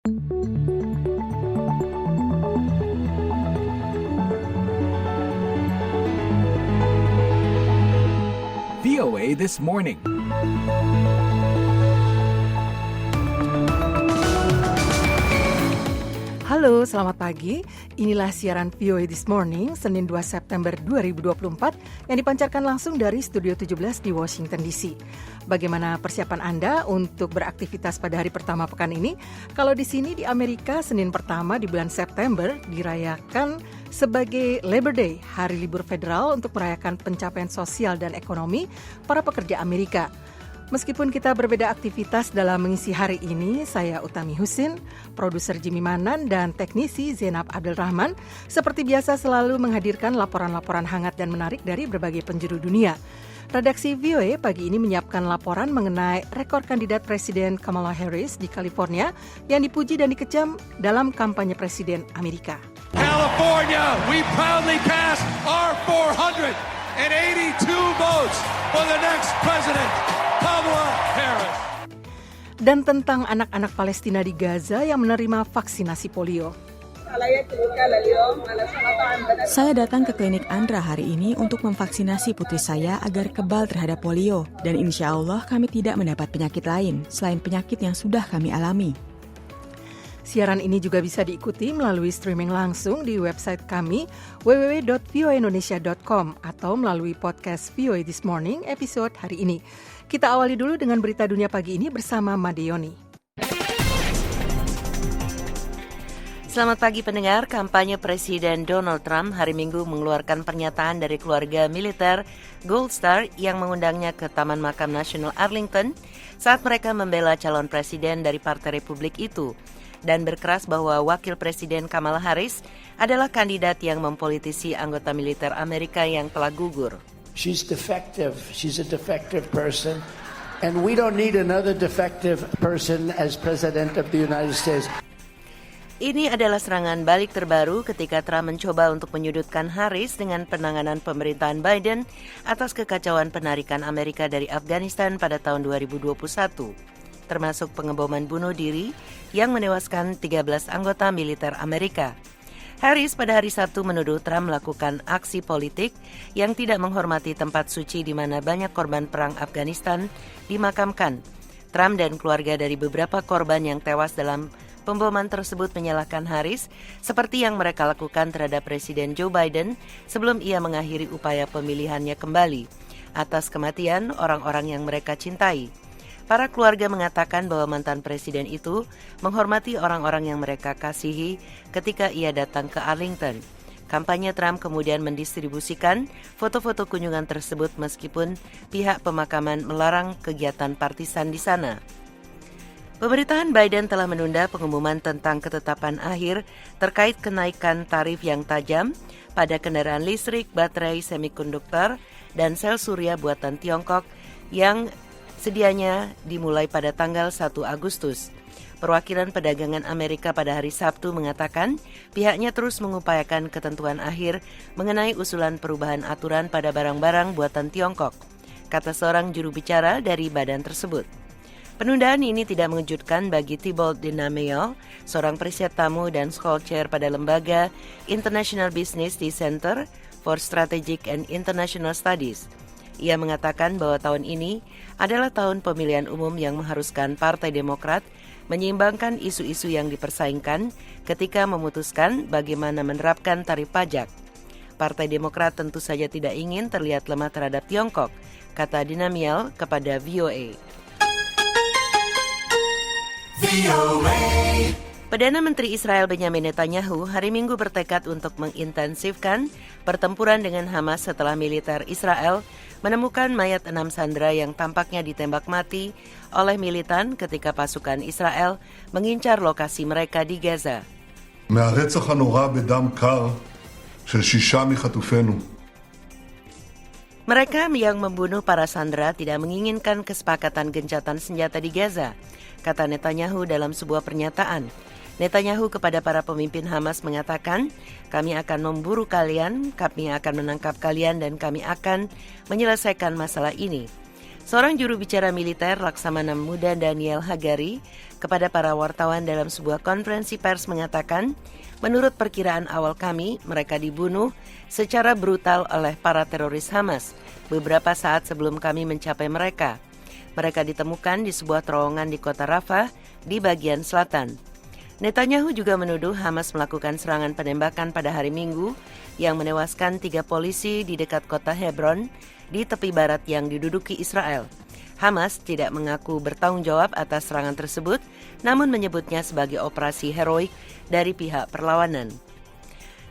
VOA This Morning. Halo, selamat pagi. Inilah siaran VOA This Morning, Senin 2 September 2024 yang dipancarkan langsung dari Studio 17 di Washington DC. Bagaimana persiapan Anda untuk beraktivitas pada hari pertama pekan ini? Kalau di sini di Amerika, Senin pertama di bulan September dirayakan sebagai Labor Day, hari libur federal untuk merayakan pencapaian sosial dan ekonomi para pekerja Amerika. Meskipun kita berbeda aktivitas dalam mengisi hari ini, saya Utami Husin, produser Jimmy Manan, dan teknisi Zainab Abdul Rahman, seperti biasa selalu menghadirkan laporan-laporan hangat dan menarik dari berbagai penjuru dunia. Redaksi VOA pagi ini menyiapkan laporan mengenai rekor kandidat Presiden Kamala Harris di California yang dipuji dan dikecam dalam kampanye Presiden Amerika. California, we proudly cast our 482 votes for the next president, Kamala Harris. Dan tentang anak-anak Palestina di Gaza yang menerima vaksinasi polio. Saya datang ke klinik Andra hari ini untuk memvaksinasi putri saya agar kebal terhadap polio. Dan insya Allah kami tidak mendapat penyakit lain selain penyakit yang sudah kami alami. Siaran ini juga bisa diikuti melalui streaming langsung di website kami www.voaindonesia.com atau melalui podcast VOA This Morning episode hari ini. Kita awali dulu dengan berita dunia pagi ini bersama Madeoni. Selamat pagi pendengar, kampanye Presiden Donald Trump hari Minggu mengeluarkan pernyataan dari keluarga militer Gold Star yang mengundangnya ke Taman Makam Nasional Arlington saat mereka membela calon presiden dari Partai Republik itu dan berkeras bahwa Wakil Presiden Kamala Harris adalah kandidat yang mempolitisi anggota militer Amerika yang telah gugur. She's defective. She's a defective person. And we don't need another defective person as President of the United States. Ini adalah serangan balik terbaru ketika Trump mencoba untuk menyudutkan Harris dengan penanganan pemerintahan Biden atas kekacauan penarikan Amerika dari Afghanistan pada tahun 2021, termasuk pengeboman bunuh diri yang menewaskan 13 anggota militer Amerika. Harris pada hari Sabtu menuduh Trump melakukan aksi politik yang tidak menghormati tempat suci di mana banyak korban perang Afghanistan dimakamkan. Trump dan keluarga dari beberapa korban yang tewas dalam pemboman tersebut menyalahkan Harris seperti yang mereka lakukan terhadap Presiden Joe Biden sebelum ia mengakhiri upaya pemilihannya kembali atas kematian orang-orang yang mereka cintai. Para keluarga mengatakan bahwa mantan presiden itu menghormati orang-orang yang mereka kasihi ketika ia datang ke Arlington. Kampanye Trump kemudian mendistribusikan foto-foto kunjungan tersebut meskipun pihak pemakaman melarang kegiatan partisan di sana. Pemerintahan Biden telah menunda pengumuman tentang ketetapan akhir terkait kenaikan tarif yang tajam pada kendaraan listrik, baterai, semikonduktor, dan sel surya buatan Tiongkok yang sedianya dimulai pada tanggal 1 Agustus. Perwakilan Perdagangan Amerika pada hari Sabtu mengatakan pihaknya terus mengupayakan ketentuan akhir mengenai usulan perubahan aturan pada barang-barang buatan Tiongkok, kata seorang juru bicara dari badan tersebut. Penundaan ini tidak mengejutkan bagi Thibault Dinameo, seorang periset tamu dan scholar pada lembaga International Business di Center for Strategic and International Studies. Ia mengatakan bahwa tahun ini adalah tahun pemilihan umum yang mengharuskan Partai Demokrat menyeimbangkan isu-isu yang dipersaingkan ketika memutuskan bagaimana menerapkan tarif pajak. Partai Demokrat tentu saja tidak ingin terlihat lemah terhadap Tiongkok, kata Dinamiel kepada VOA. Perdana Menteri Israel Benjamin Netanyahu hari Minggu bertekad untuk mengintensifkan pertempuran dengan Hamas setelah militer Israel menemukan mayat 6 sandera yang tampaknya ditembak mati oleh militan ketika pasukan Israel mengincar lokasi mereka di Gaza. מהרצח הנורא בדם קר של 6 מחטופינו. Mereka yang membunuh para sandera tidak menginginkan kesepakatan gencatan senjata di Gaza, kata Netanyahu dalam sebuah pernyataan. Netanyahu kepada para pemimpin Hamas mengatakan, kami akan memburu kalian, kami akan menangkap kalian dan kami akan menyelesaikan masalah ini. Seorang juru bicara militer Laksamana Muda Daniel Hagari kepada para wartawan dalam sebuah konferensi pers mengatakan, menurut perkiraan awal kami, mereka dibunuh secara brutal oleh para teroris Hamas beberapa saat sebelum kami mencapai mereka. Mereka ditemukan di sebuah terowongan di kota Rafah di bagian selatan. Netanyahu juga menuduh Hamas melakukan serangan penembakan pada hari Minggu yang menewaskan 3 polisi di dekat kota Hebron di tepi barat yang diduduki Israel. Hamas tidak mengaku bertanggung jawab atas serangan tersebut, namun menyebutnya sebagai operasi heroik dari pihak perlawanan.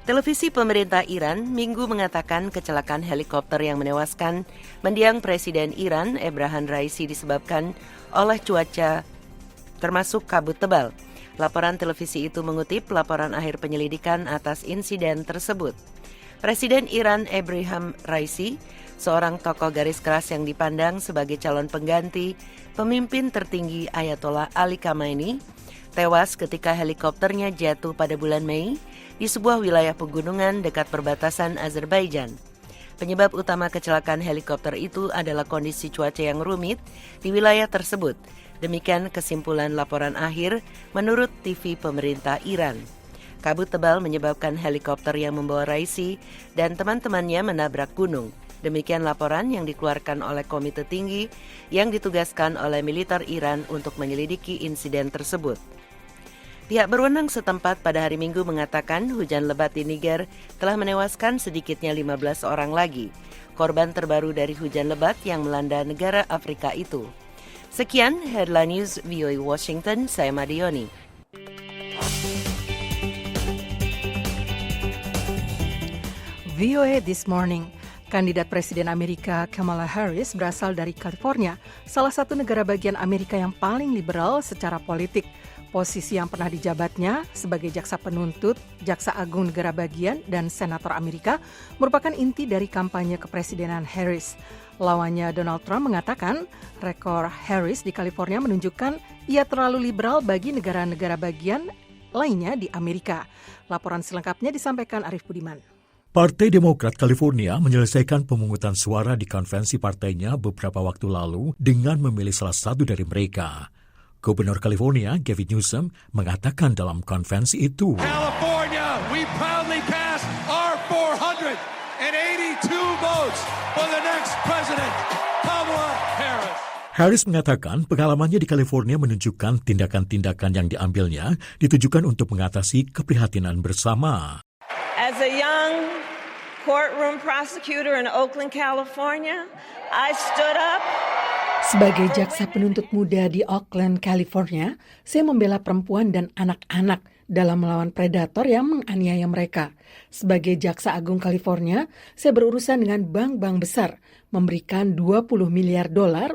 Televisi pemerintah Iran Minggu mengatakan kecelakaan helikopter yang menewaskan mendiang Presiden Iran Ebrahim Raisi disebabkan oleh cuaca termasuk kabut tebal. Laporan televisi itu mengutip laporan akhir penyelidikan atas insiden tersebut. Presiden Iran Ebrahim Raisi, seorang tokoh garis keras yang dipandang sebagai calon pengganti pemimpin tertinggi Ayatollah Ali Khamenei, tewas ketika helikopternya jatuh pada bulan Mei di sebuah wilayah pegunungan dekat perbatasan Azerbaijan. Penyebab utama kecelakaan helikopter itu adalah kondisi cuaca yang rumit di wilayah tersebut. Demikian kesimpulan laporan akhir menurut TV pemerintah Iran. Kabut tebal menyebabkan helikopter yang membawa Raisi dan teman-temannya menabrak gunung. Demikian laporan yang dikeluarkan oleh komite tinggi yang ditugaskan oleh militer Iran untuk menyelidiki insiden tersebut. Pihak berwenang setempat pada hari Minggu mengatakan hujan lebat di Niger telah menewaskan sedikitnya 15 orang lagi. Korban terbaru dari hujan lebat yang melanda negara Afrika itu. Sekian Headline News VOA Washington, saya Madioni. VOA This Morning. Kandidat Presiden Amerika Kamala Harris berasal dari California, salah satu negara bagian Amerika yang paling liberal secara politik. Posisi yang pernah dijabatnya sebagai jaksa penuntut, jaksa agung negara bagian, dan senator Amerika merupakan inti dari kampanye kepresidenan Harris. Lawannya Donald Trump mengatakan rekor Harris di California menunjukkan ia terlalu liberal bagi negara-negara bagian lainnya di Amerika. Laporan selengkapnya disampaikan Arif Budiman. Partai Demokrat California menyelesaikan pemungutan suara di konvensi partainya beberapa waktu lalu dengan memilih salah satu dari mereka. Gubernur California, Gavin Newsom, mengatakan dalam konvensi itu, California, we proudly pass our 482 votes for the next president, Kamala Harris. Harris mengatakan pengalamannya di California menunjukkan tindakan-tindakan yang diambilnya ditujukan untuk mengatasi keprihatinan bersama. As a young courtroom prosecutor in Oakland, California, I stood up. Sebagai jaksa penuntut muda di Oakland, California, saya membela perempuan dan anak-anak dalam melawan predator yang menganiaya mereka. Sebagai jaksa agung California, saya berurusan dengan bank-bank besar, memberikan $20 miliar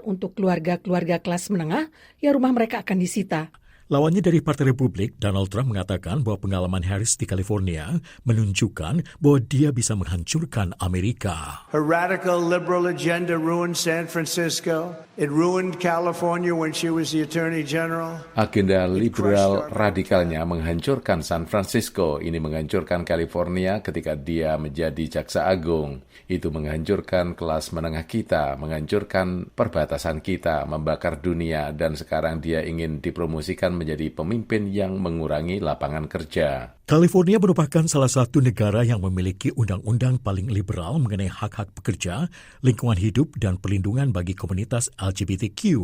untuk keluarga-keluarga kelas menengah yang rumah mereka akan disita. Lawannya dari Partai Republik, Donald Trump mengatakan bahwa pengalaman Harris di California menunjukkan bahwa dia bisa menghancurkan Amerika. Her radical liberal agenda ruined San Francisco. It ruined California when she was the Attorney General. Agenda liberal radikalnya menghancurkan San Francisco. Ini menghancurkan California ketika dia menjadi jaksa agung. Itu menghancurkan kelas menengah kita, menghancurkan perbatasan kita, membakar dunia, dan sekarang dia ingin dipromosikan menjadi pemimpin yang mengurangi lapangan kerja. California merupakan salah satu negara yang memiliki undang-undang paling liberal mengenai hak-hak pekerja, lingkungan hidup, dan perlindungan bagi komunitas LGBTQ.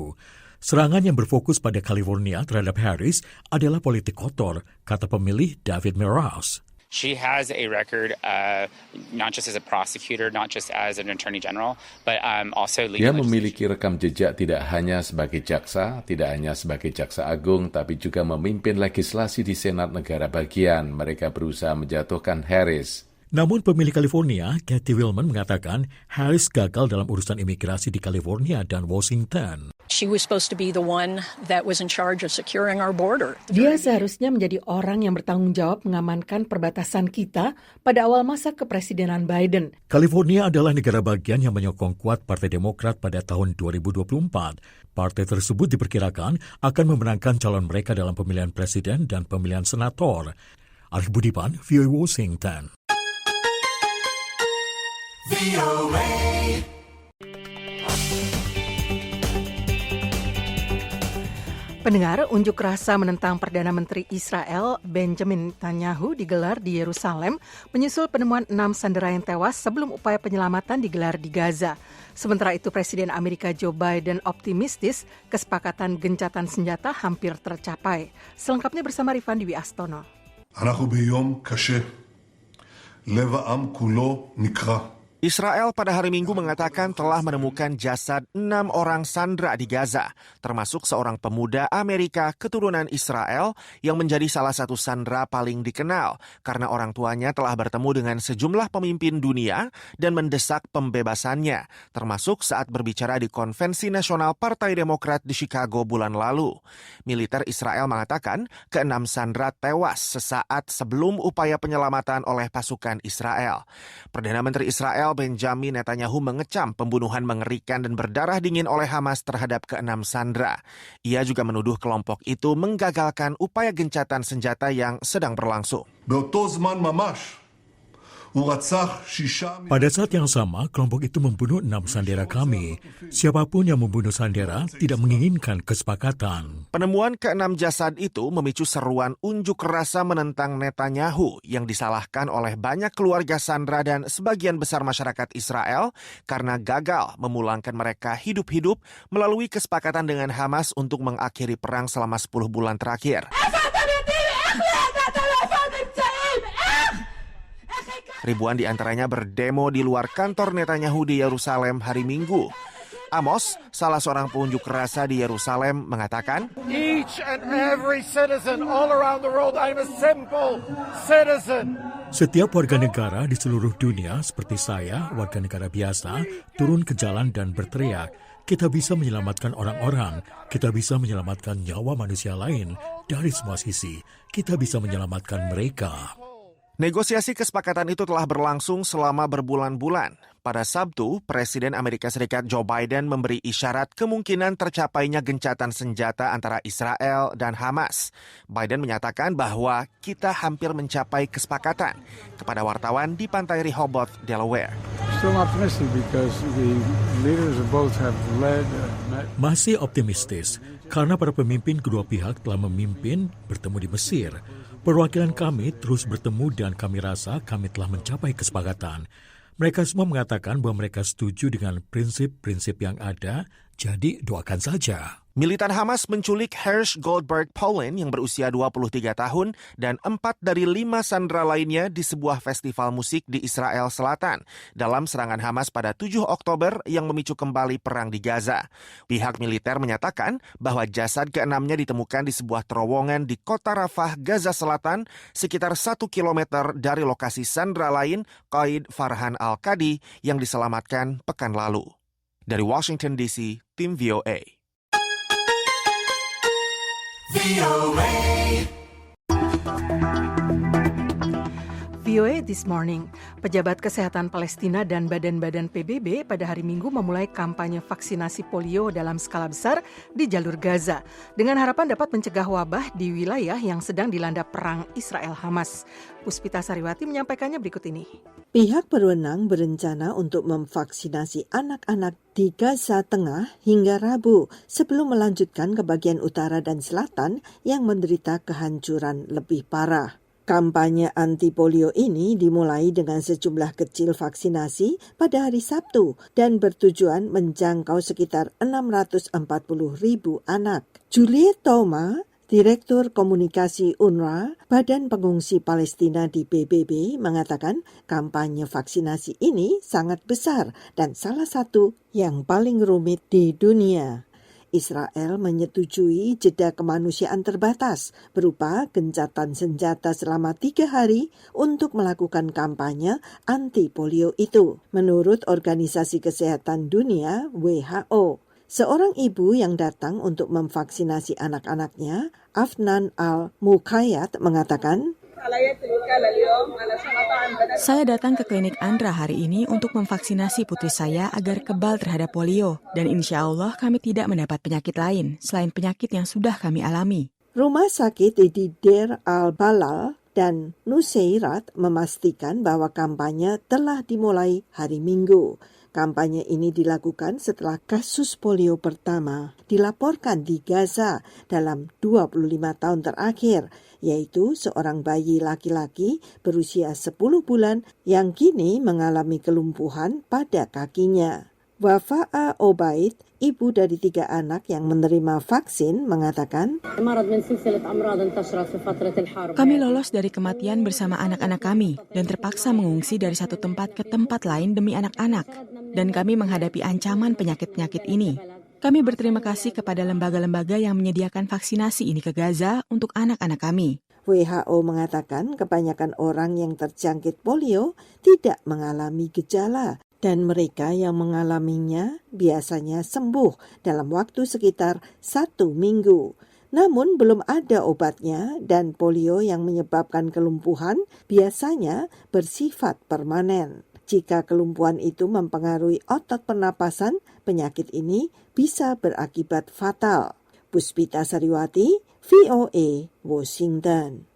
Serangan yang berfokus pada California terhadap Harris adalah politik kotor, kata pemilih David Meras. She has a record, not just as a prosecutor, not just as an attorney general, but also legal. Dia memiliki rekam jejak tidak hanya sebagai jaksa, tidak hanya sebagai jaksa agung, tapi juga memimpin legislasi di Senat negara bagian. Mereka berusaha menjatuhkan Harris. Namun pemilih California, Kathy Willman, mengatakan Harris gagal dalam urusan imigrasi di California dan Washington. She was supposed to be the one that was in charge of securing our border. Dia seharusnya menjadi orang yang bertanggung jawab mengamankan perbatasan kita pada awal masa kepresidenan Biden. California adalah negara bagian yang menyokong kuat Partai Demokrat pada tahun 2024. Partai tersebut diperkirakan akan memenangkan calon mereka dalam pemilihan presiden dan pemilihan senator. Arif Budiman, VOA Washington. Pendengar, unjuk rasa menentang Perdana Menteri Israel Benjamin Netanyahu digelar di Yerusalem menyusul penemuan 6 sandera yang tewas sebelum upaya penyelamatan digelar di Gaza. Sementara itu Presiden Amerika Joe Biden optimistis kesepakatan gencatan senjata hampir tercapai. Selengkapnya bersama Rifan Dwi Astono. אנחנו ביום קשה. לב העם כולו נקרע. Israel pada hari Minggu mengatakan telah menemukan jasad 6 orang sandera di Gaza, termasuk seorang pemuda Amerika keturunan Israel yang menjadi salah satu sandera paling dikenal karena orang tuanya telah bertemu dengan sejumlah pemimpin dunia dan mendesak pembebasannya, termasuk saat berbicara di Konvensi Nasional Partai Demokrat di Chicago bulan lalu. Militer Israel mengatakan ke-6 sandera tewas sesaat sebelum upaya penyelamatan oleh pasukan Israel. Perdana Menteri Israel Benjamin Netanyahu mengecam pembunuhan mengerikan dan berdarah dingin oleh Hamas terhadap ke-6 sandera. Ia juga menuduh kelompok itu menggagalkan upaya gencatan senjata yang sedang berlangsung. באותו זמן ממש הוא רצח 6. Pada saat yang sama, kelompok itu membunuh 6 sandera kami. Siapapun yang membunuh sandera tidak menginginkan kesepakatan. Penemuan ke-6 jasad itu memicu seruan unjuk rasa menentang Netanyahu yang disalahkan oleh banyak keluarga sandera dan sebagian besar masyarakat Israel karena gagal memulangkan mereka hidup-hidup melalui kesepakatan dengan Hamas untuk mengakhiri perang selama 10 bulan terakhir. Ribuan di antaranya berdemo di luar kantor Netanyahu di Yerusalem hari Minggu. Amos, salah seorang pengunjuk rasa di Yerusalem, mengatakan, Each and every citizen all around the world, I'm a simple citizen. Setiap warga negara di seluruh dunia, seperti saya, warga negara biasa, turun ke jalan dan berteriak. Kita bisa menyelamatkan orang-orang, kita bisa menyelamatkan nyawa manusia lain dari semua sisi. Kita bisa menyelamatkan mereka. Negosiasi kesepakatan itu telah berlangsung selama berbulan-bulan. Pada Sabtu, Presiden Amerika Serikat Joe Biden memberi isyarat kemungkinan tercapainya gencatan senjata antara Israel dan Hamas. Biden menyatakan bahwa kita hampir mencapai kesepakatan kepada wartawan di pantai Rehoboth, Delaware. Masih optimistis karena para pemimpin kedua pihak telah memimpin bertemu di Mesir. Perwakilan kami terus bertemu dan kami rasa kami telah mencapai kesepakatan. Mereka semua mengatakan bahwa mereka setuju dengan prinsip-prinsip yang ada, jadi doakan saja. Militan Hamas menculik Hersh Goldberg Paulin yang berusia 23 tahun dan 4 dari 5 sandera lainnya di sebuah festival musik di Israel Selatan dalam serangan Hamas pada 7 Oktober yang memicu kembali perang di Gaza. Pihak militer menyatakan bahwa jasad ke-6-nya ditemukan di sebuah terowongan di kota Rafah, Gaza Selatan, sekitar 1 kilometer dari lokasi sandera lain, Qaid Farhan Al-Qadi, yang diselamatkan pekan lalu. Dari Washington DC, tim VOA. VOA This Morning, pejabat kesehatan Palestina dan badan-badan PBB pada hari Minggu memulai kampanye vaksinasi polio dalam skala besar di jalur Gaza dengan harapan dapat mencegah wabah di wilayah yang sedang dilanda perang Israel-Hamas. Puspita Sariwati menyampaikannya berikut ini. Pihak berwenang berencana untuk memvaksinasi anak-anak di Gaza Tengah hingga Rabu sebelum melanjutkan ke bagian utara dan selatan yang menderita kehancuran lebih parah. Kampanye anti-polio ini dimulai dengan sejumlah kecil vaksinasi pada hari Sabtu dan bertujuan menjangkau sekitar 640.000 anak. Juliet Toma, Direktur Komunikasi UNRWA, Badan Pengungsi Palestina di PBB, mengatakan kampanye vaksinasi ini sangat besar dan salah satu yang paling rumit di dunia. Israel menyetujui jeda kemanusiaan terbatas berupa gencatan senjata selama 3 hari untuk melakukan kampanye anti-polio itu. Menurut Organisasi Kesehatan Dunia (WHO), seorang ibu yang datang untuk memvaksinasi anak-anaknya, Afnan Al-Mukayyad, mengatakan, Saya datang ke klinik Andra hari ini untuk memvaksinasi putri saya agar kebal terhadap polio. Dan insya Allah kami tidak mendapat penyakit lain selain penyakit yang sudah kami alami. Rumah sakit di Deir al-Balal dan Nuseirat memastikan bahwa kampanye telah dimulai hari Minggu. Kampanye ini dilakukan setelah kasus polio pertama dilaporkan di Gaza dalam 25 tahun terakhir, yaitu seorang bayi laki-laki berusia 10 bulan yang kini mengalami kelumpuhan pada kakinya. Wafa'a Obaid, ibu dari 3 anak yang menerima vaksin, mengatakan, kami lolos dari kematian bersama anak-anak kami dan terpaksa mengungsi dari satu tempat ke tempat lain demi anak-anak. Dan kami menghadapi ancaman penyakit-penyakit ini. Kami berterima kasih kepada lembaga-lembaga yang menyediakan vaksinasi ini ke Gaza untuk anak-anak kami. WHO mengatakan kebanyakan orang yang terjangkit polio tidak mengalami gejala dan mereka yang mengalaminya biasanya sembuh dalam waktu sekitar 1 minggu. Namun belum ada obatnya dan polio yang menyebabkan kelumpuhan biasanya bersifat permanen. Jika kelumpuhan itu mempengaruhi otot pernapasan, penyakit ini bisa berakibat fatal. Puspita Sariwati, VOA, Washington.